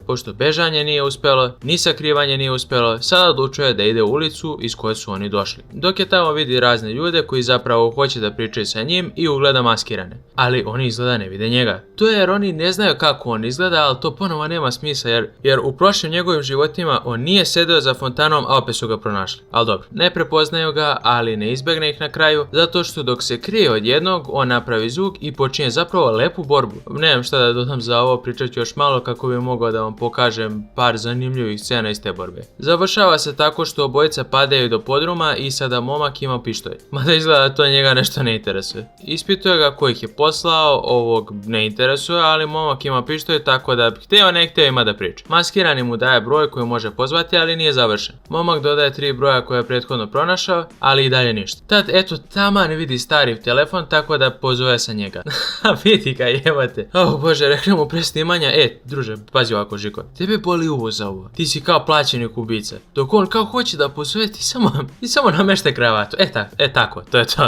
pošto bežanje nije uspjelo, ni sakrivanje nije uspjelo, sada odlučuje da ide u ulicu iz koje su oni došli. Dok je tamo vidi razne ljude koji zapravo hoće da pričaju sa njim i ugleda maskirane. Ali oni izgleda ne vide njega. To je jer oni ne znaju kako on izgleda, ali to ponovo nema smisla jer u prošlim njegovim životima on nije sedeo za fontanom, a opet su ga pronašli. Ali dobro, ne prepoznaju ga, ali ne izbegne ih na kraju, zato što dok se krije od jednog, on napravi zvuk i počinje zapravo lepu borbu. Nemam šta da dodam za ovo, pričat ću još malo kako bi mogao da vam pokažem par zanimljivih scena iz te borbe. Završava se tako što obojica padaju do podruma i sada momak ima pištolj. Mada izgleda da to njega nešto ne interesuje. Ispituje ga ko ih je poslao, ovog ne interesuje, ali momak ima pištolj, tako da hteo ne hteo ima da priča. Maskirani mu daje broj koji može pozvati, ali nije završen. Momak dodaje 3 broja koje je prethodno pronašao, ali i dalje ništa. Tad eto taman vidi stari telefon, tako da pozove sa njega. Vidi ga, jebate. Bože, rekli mu pre snimanja, druže, pazi ovako Žiko, tebe boli uvo za ovo. Ti si kao plaćenik ubica. Dok on kao hoće da pozove, ti samo nameštaj kravatu. Tako, to je to.